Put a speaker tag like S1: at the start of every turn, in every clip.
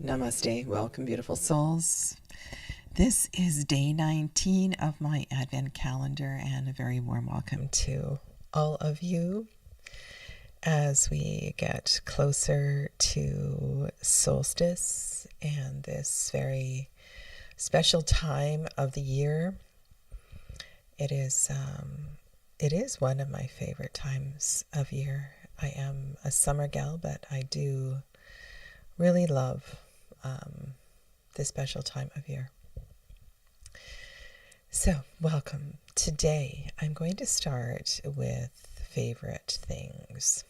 S1: Namaste. Welcome, beautiful souls. This is day 19 of my Advent calendar, and a very warm welcome to all of you as we get closer to solstice and this very special time of the year. It is one of my favorite times of year. I am a summer gal, but I do really love this special time of year. So, welcome. Today, I'm going to start with favorite things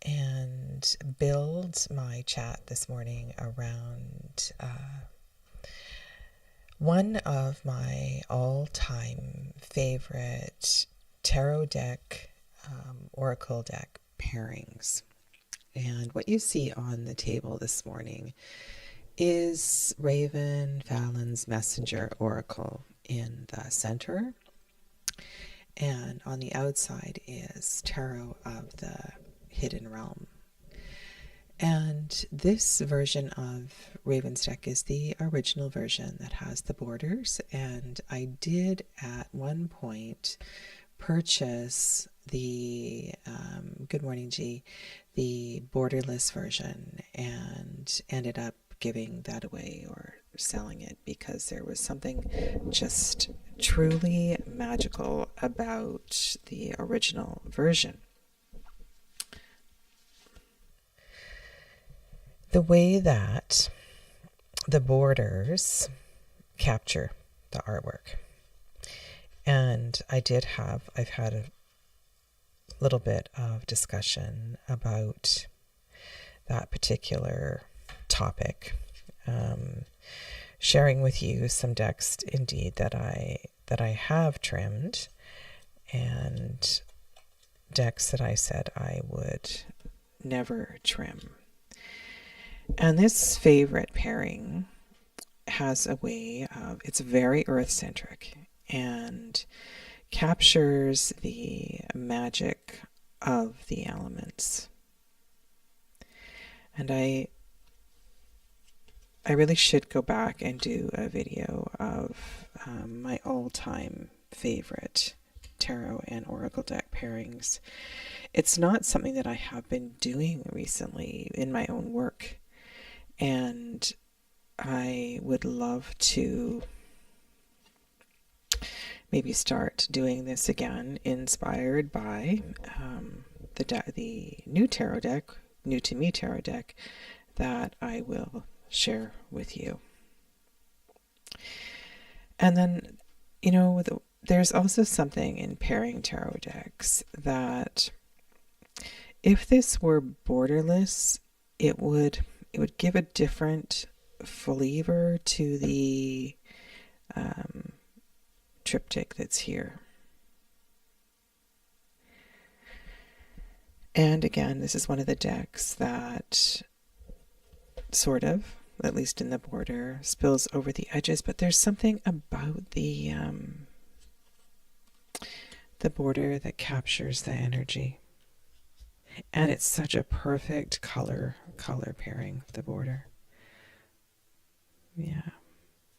S1: and build my chat this morning around one of my all-time favorite tarot deck, oracle deck pairings. And what you see on the table this morning is Raven Fallon's Messenger Oracle in the center. And on the outside is Tarot of the Hidden Realm. And this version of Raven's deck is the original version that has the borders. And I did at one point purchase the good morning G, the borderless version, and ended up giving that away or selling it because there was something just truly magical about the original version. The way that the borders capture the artwork. And I've had a little bit of discussion about that particular topic, sharing with you some decks indeed that I have trimmed, and decks that I said I would never trim. And this favorite pairing has a way of, it's very earth-centric and captures the magic of the elements. And I really should go back and do a video of my all-time favorite tarot and oracle deck pairings. It's not something that I have been doing recently in my own work, and I would love to maybe start doing this again, inspired by the new tarot deck, new to me tarot deck, that I will share with you. And then, there's also something in pairing tarot decks that if this were borderless, it would give a different flavor to the triptych that's here. And again, this is one of the decks that sort of, at least in the border, spills over the edges, but there's something about the border that captures the energy. And it's such a perfect color pairing, the border. Yeah.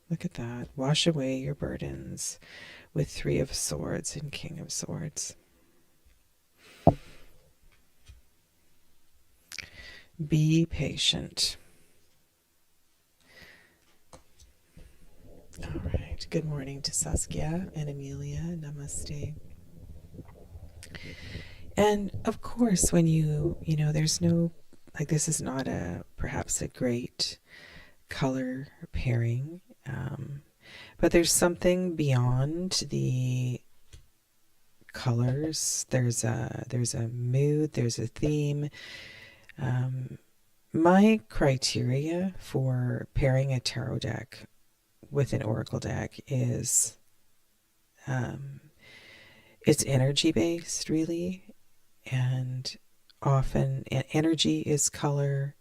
S1: Look at that. Wash away your burdens with Three of Swords and King of Swords. Be patient. All right. Good morning to Saskia and Amelia. Namaste. And of course, when there's no, this is not perhaps a great color pairing. But there's something beyond the colors. There's a mood, there's a theme. My criteria for pairing a tarot deck with an oracle deck is it's energy based, really, and often energy is color.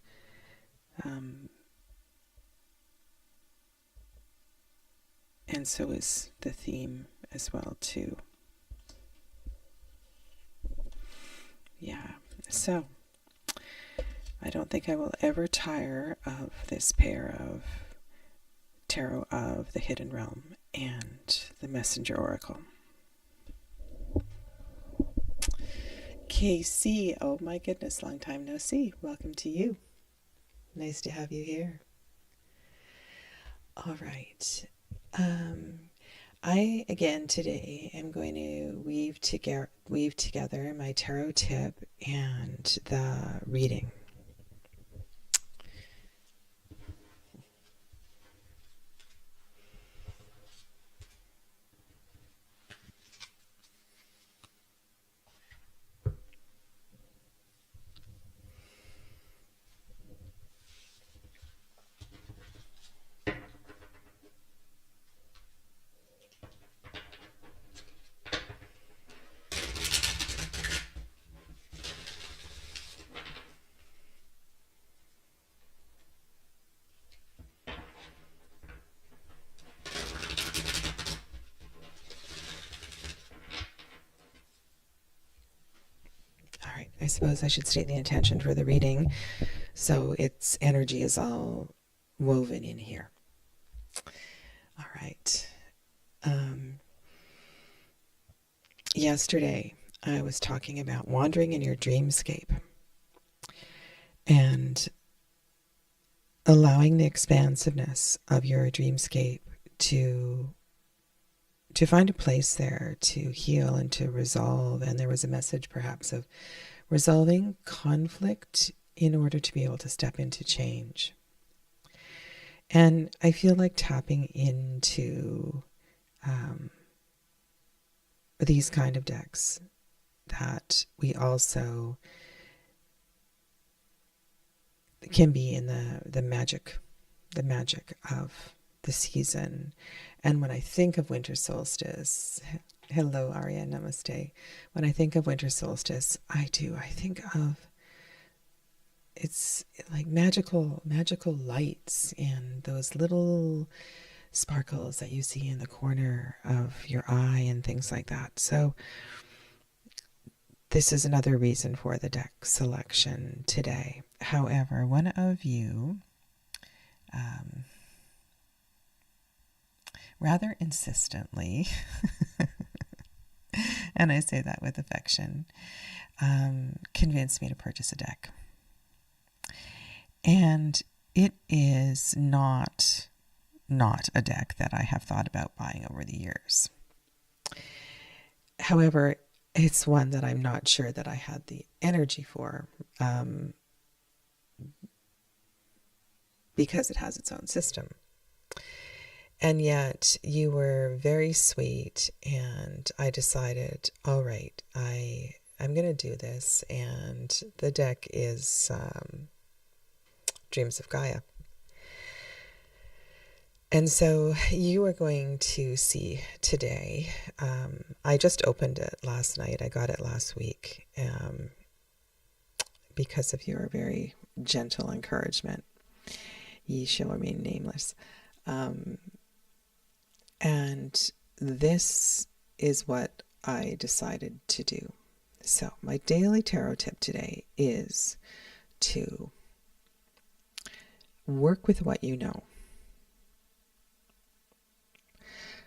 S1: And so is the theme as well, too. Yeah. So I don't think I will ever tire of this pair of Tarot of the Hidden Realm and the Messenger Oracle. KC, oh my goodness, long time no see. Welcome to you. Nice to have you here. All right. I, again, today am going to weave together my tarot tip and the reading. All right, I suppose I should state the intention for the reading so its energy is all woven in here. All right. Yesterday, I was talking about wandering in your dreamscape and allowing the expansiveness of your dreamscape to find a place there to heal and to resolve. And there was a message perhaps of resolving conflict in order to be able to step into change. And I feel like tapping into these kind of decks, that we also can be in the magic of the season. And when I think of winter solstice, hello Arya, namaste. When I think of winter solstice, I think of, it's like magical lights and those little sparkles that you see in the corner of your eye and things like that. So this is another reason for the deck selection today. However, one of you rather insistently, and I say that with affection, convinced me to purchase a deck. And it is not a deck that I have thought about buying over the years. However, it's one that I'm not sure that I had the energy for, because it has its own system. And yet you were very sweet, and I decided, all right, I'm going to do this. And the deck is Dreams of Gaia. And so you are going to see today, I just opened it last night. I got it last week because of your very gentle encouragement. Ye shall remain nameless. And this is what I decided to do. So my daily tarot tip today is to work with what you know.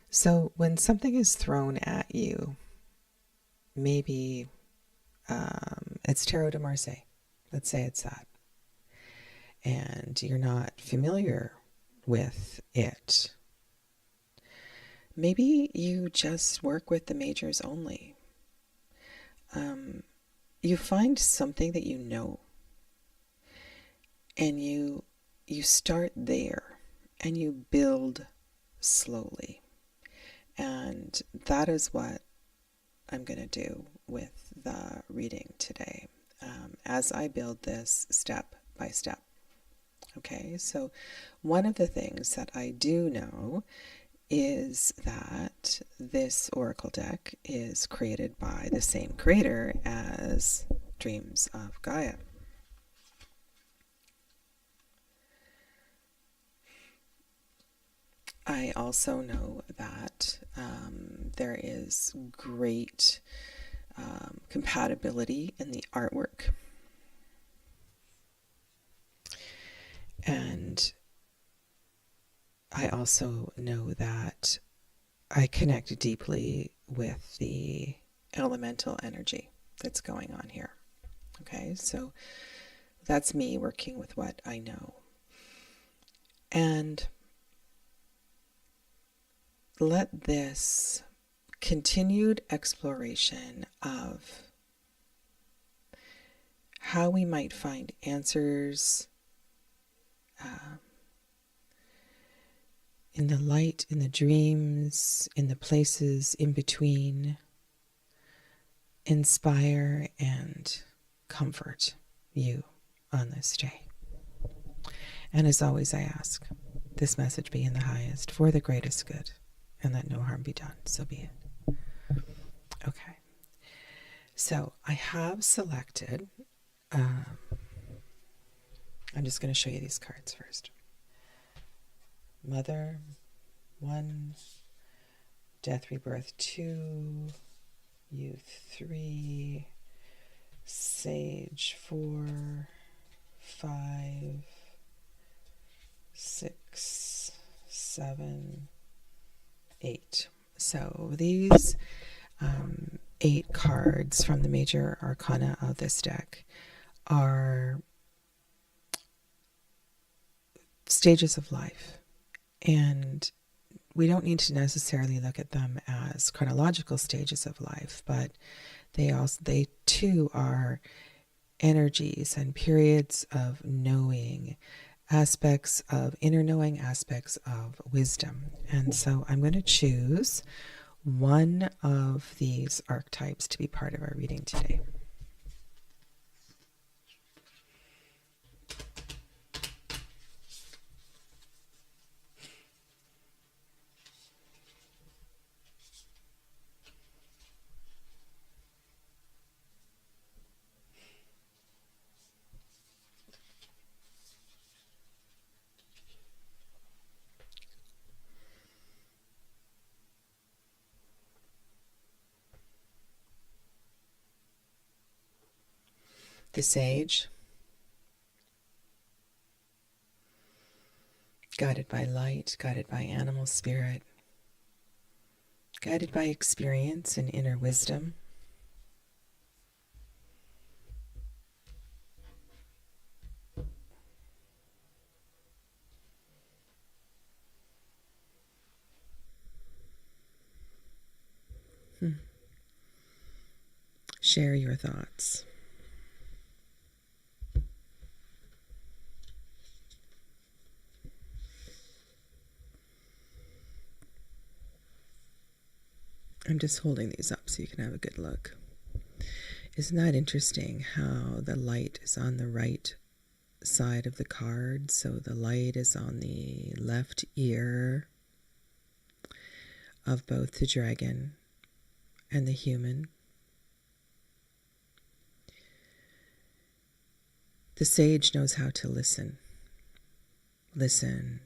S1: So when something is thrown at you, maybe it's Tarot de Marseille. Let's say it's that. And you're not familiar with it. Maybe you just work with the majors only. You find something that you know, and you start there, and you build slowly. And that is what I'm going to do with the reading today, as I build this step by step. Okay, so one of the things that I do know is that this oracle deck is created by the same creator as Dreams of Gaia. I also know that there is great compatibility in the artwork. And I also know that I connect deeply with the elemental energy that's going on here. Okay, so that's me working with what I know. And let this continued exploration of how we might find answers in the light, in the dreams, in the places in between, inspire and comfort you on this day. And as always, I ask, this message be in the highest for the greatest good, and that no harm be done. So be it. Okay. So I have selected, I'm just going to show you these cards first. Mother, 1, Death, Rebirth, 2, Youth, 3, Sage, 4, 5, 6, 7, 8. So these 8 cards from the major arcana of this deck are stages of life. And we don't need to necessarily look at them as chronological stages of life, but they too are energies and periods of knowing, aspects of inner knowing, aspects of wisdom. And so I'm going to choose one of these archetypes to be part of our reading today. The Sage, guided by light, guided by animal spirit, guided by experience and inner wisdom. Share your thoughts. I'm just holding these up so you can have a good look. Isn't that interesting how the light is on the right side of the card? So the light is on the left ear of both the dragon and the human. The sage knows how to listen. Listen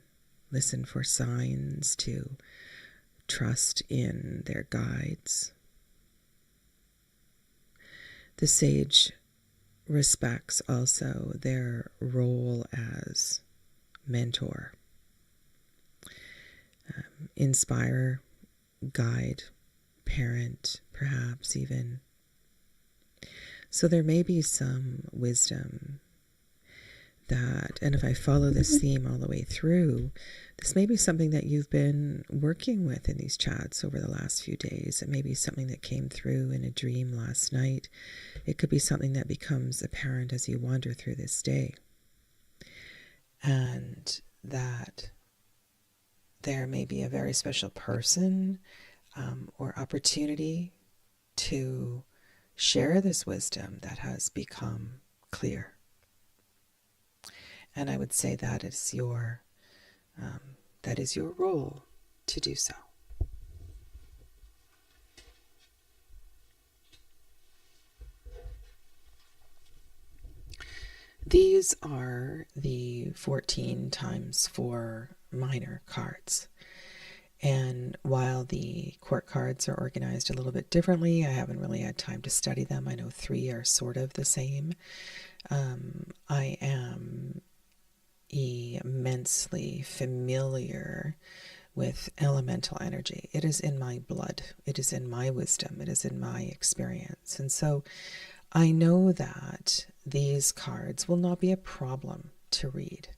S1: for signs, to trust in their guides. The sage respects also their role as mentor, inspire, guide, parent, perhaps even. So there may be some wisdom that, and if I follow this theme all the way through, this may be something that you've been working with in these chats over the last few days. It may be something that came through in a dream last night. It could be something that becomes apparent as you wander through this day. And that there may be a very special person or opportunity to share this wisdom that has become clear. And I would say that is your role to do so. These are the 14 times 4 minor cards. And while the court cards are organized a little bit differently, I haven't really had time to study them. I know 3 are sort of the same. I am immensely familiar with elemental energy. It is in my blood. It is in my wisdom. It is in my experience. And so I know that these cards will not be a problem to read.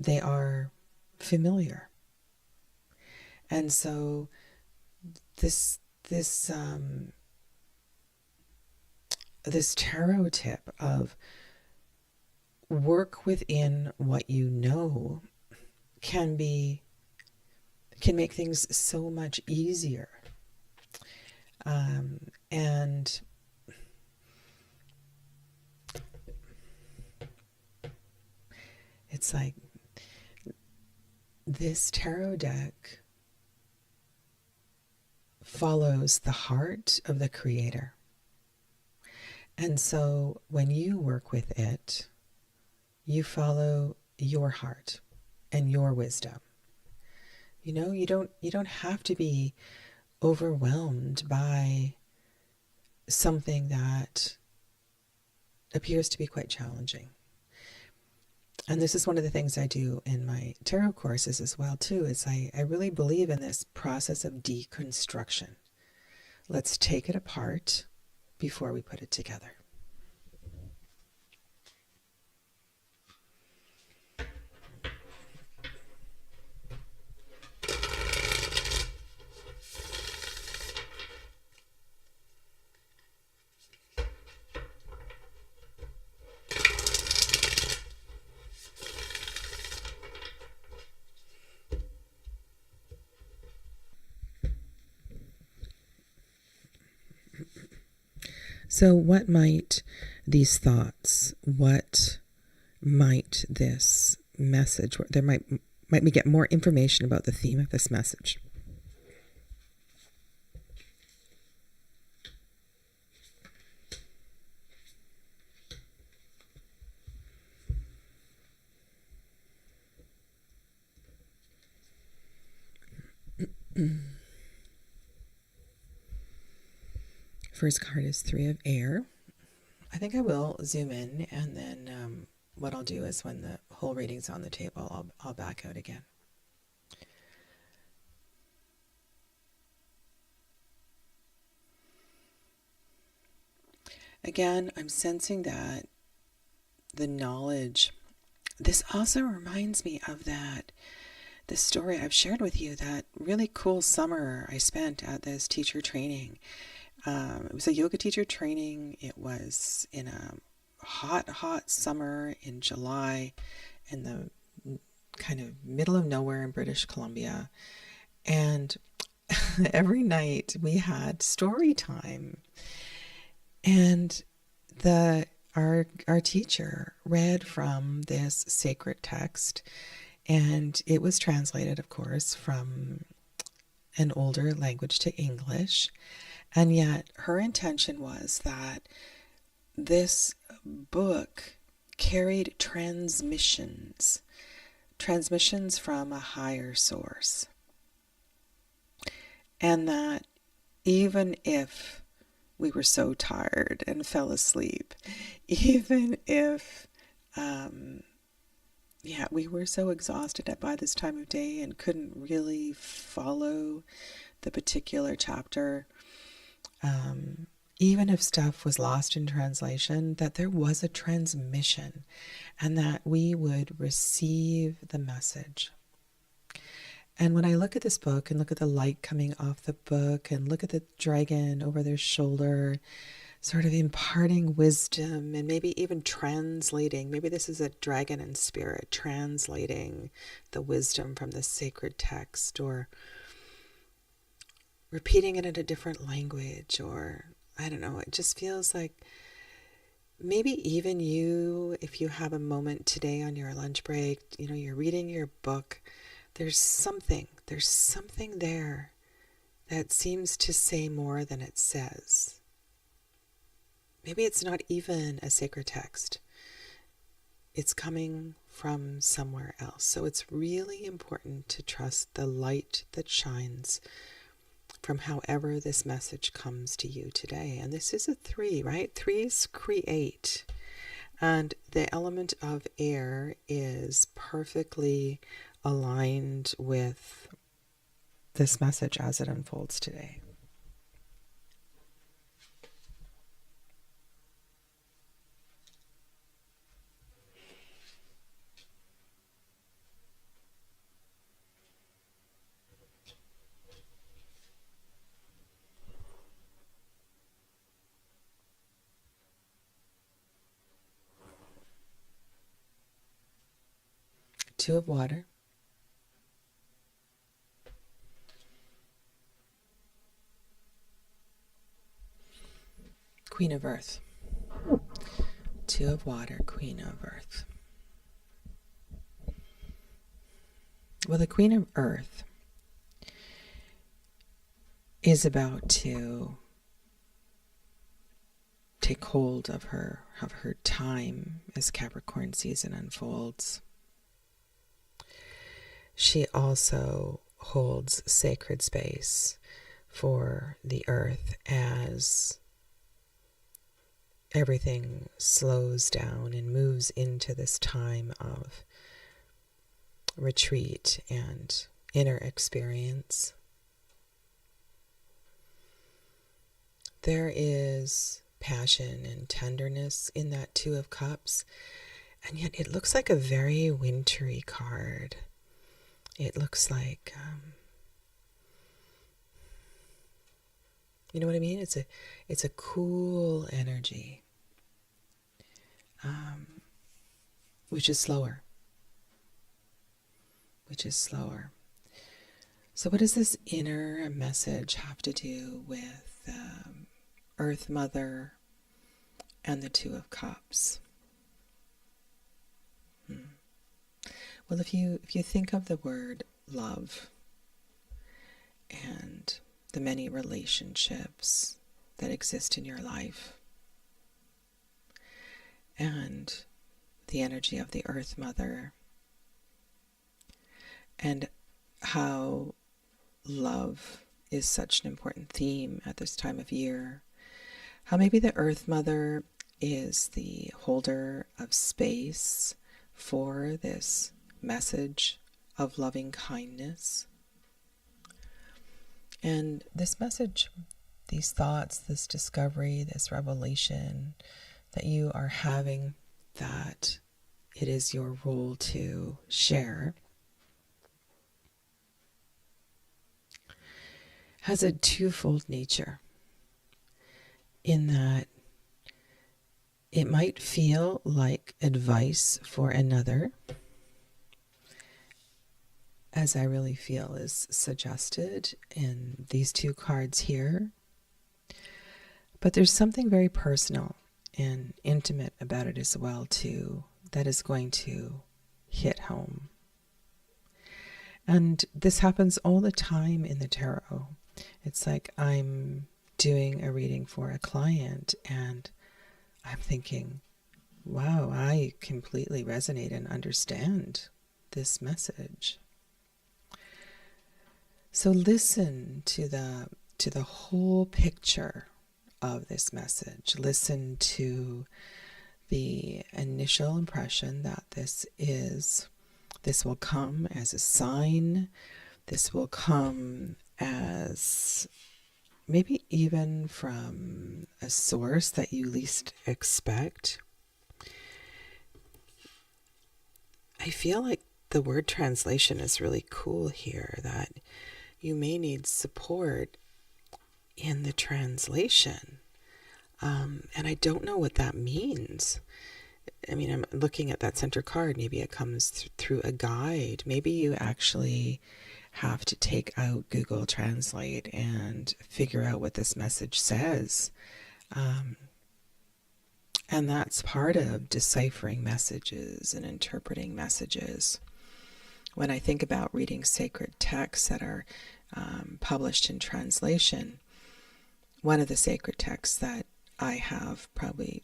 S1: They are familiar. And so this tarot tip of work within what you know can make things so much easier. And it's like this tarot deck follows the heart of the creator. And so when you work with it, you follow your heart and your wisdom. You know, you don't have to be overwhelmed by something that appears to be quite challenging. And this is one of the things I do in my tarot courses as well too, is I really believe in this process of deconstruction. Let's take it apart before we put it together. So what might these thoughts, what might this message, there might we get more information about the theme of this message? First card is 3 of air. I think I will zoom in, and then what I'll do is when the whole reading's on the table, I'll back out again. Again, I'm sensing that the knowledge, this also reminds me of the story I've shared with you, that really cool summer I spent at this teacher training. It was a yoga teacher training. It was in a hot summer in July in the kind of middle of nowhere in British Columbia. And every night we had story time. And our teacher read from this sacred text, and it was translated, of course, from an older language to English. And yet her intention was that this book carried transmissions from a higher source. And that even if we were so tired and fell asleep, even if we were so exhausted by this time of day and couldn't really follow the particular chapter, even if stuff was lost in translation, that there was a transmission and that we would receive the message. And when I look at this book and look at the light coming off the book and look at the dragon over their shoulder, sort of imparting wisdom and maybe even translating, maybe this is a dragon in spirit, translating the wisdom from the sacred text, or repeating it in a different language, or I don't know, it just feels like maybe even you, if you have a moment today on your lunch break, you're reading your book, there's something there that seems to say more than it says. Maybe it's not even a sacred text. It's coming from somewhere else. So it's really important to trust the light that shines from however this message comes to you today. And this is a 3, right? 3s create. And the element of air is perfectly aligned with this message as it unfolds today. Two of water. Queen of earth. Two of water, queen of earth. Well, the queen of earth is about to take hold of her time as Capricorn season unfolds. She also holds sacred space for the earth as everything slows down and moves into this time of retreat and inner experience. There is passion and tenderness in that Two of Cups, and yet it looks like a very wintry card. It looks like, you know what I mean? It's a cool energy, which is slower. So what does this inner message have to do with Earth Mother and the Two of Cups? Well, if you think of the word love and the many relationships that exist in your life and the energy of the Earth Mother and how love is such an important theme at this time of year, how maybe the Earth Mother is the holder of space for this message of loving kindness. And this message, these thoughts, this discovery, this revelation that you are having, that it is your role to share, has a twofold nature, in that it might feel like advice for another, as I really feel is suggested in these two cards here. But there's something very personal and intimate about it as well, too, that is going to hit home. And this happens all the time in the tarot. It's like I'm doing a reading for a client and I'm thinking, wow, I completely resonate and understand this message. So listen to the whole picture of this message. Listen to the initial impression that this will come as a sign. This will come as maybe even from a source that you least expect. I feel like the word translation is really cool here, that you may need support in the translation. And I don't know what that means. I mean, I'm looking at that center card. Maybe it comes through a guide. Maybe you actually have to take out Google Translate and figure out what this message says. And that's part of deciphering messages and interpreting messages. When I think about reading sacred texts that are published in translation, one of the sacred texts that I have probably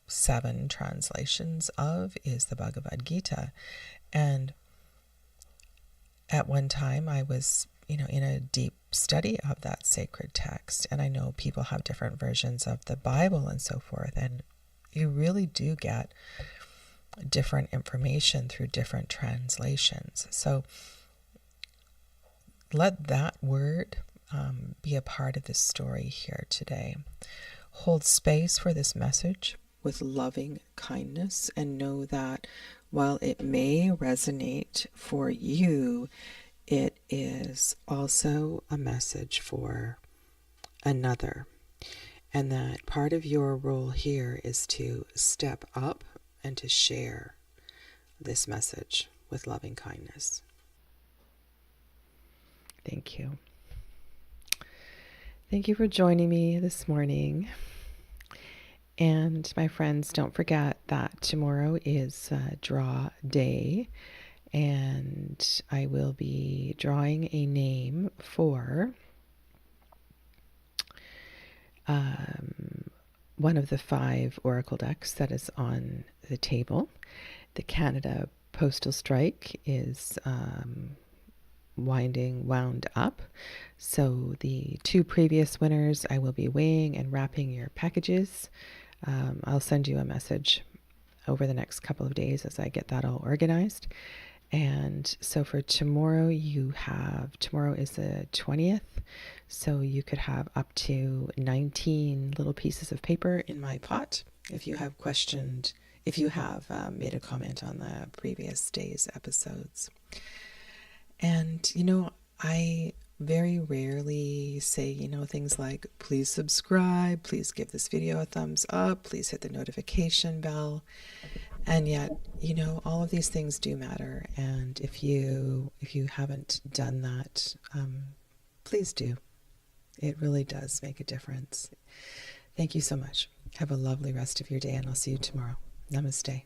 S1: 7 translations of is the Bhagavad Gita. And at one time I was, in a deep study of that sacred text. And I know people have different versions of the Bible and so forth. And you really do get different information through different translations. So let that word be a part of this story here today. Hold space for this message with loving kindness, and know that while it may resonate for you, it is also a message for another. And that part of your role here is to step up and to share this message with loving kindness. Thank you. Thank you for joining me this morning. And my friends, don't forget that tomorrow is draw day, and I will be drawing a name for one of the 5 oracle decks that is on the table. The Canada Postal Strike is wound up. So the 2 previous winners, I will be weighing and wrapping your packages. I'll send you a message over the next couple of days as I get that all organized. And so for tomorrow, tomorrow is the 20th, so you could have up to 19 little pieces of paper in my pot if you have made a comment on the previous day's episodes. And, I very rarely say, things like, please subscribe, please give this video a thumbs up, please hit the notification bell. And yet, all of these things do matter. And if you haven't done that, please do. It really does make a difference. Thank you so much. Have a lovely rest of your day, and I'll see you tomorrow. Namaste.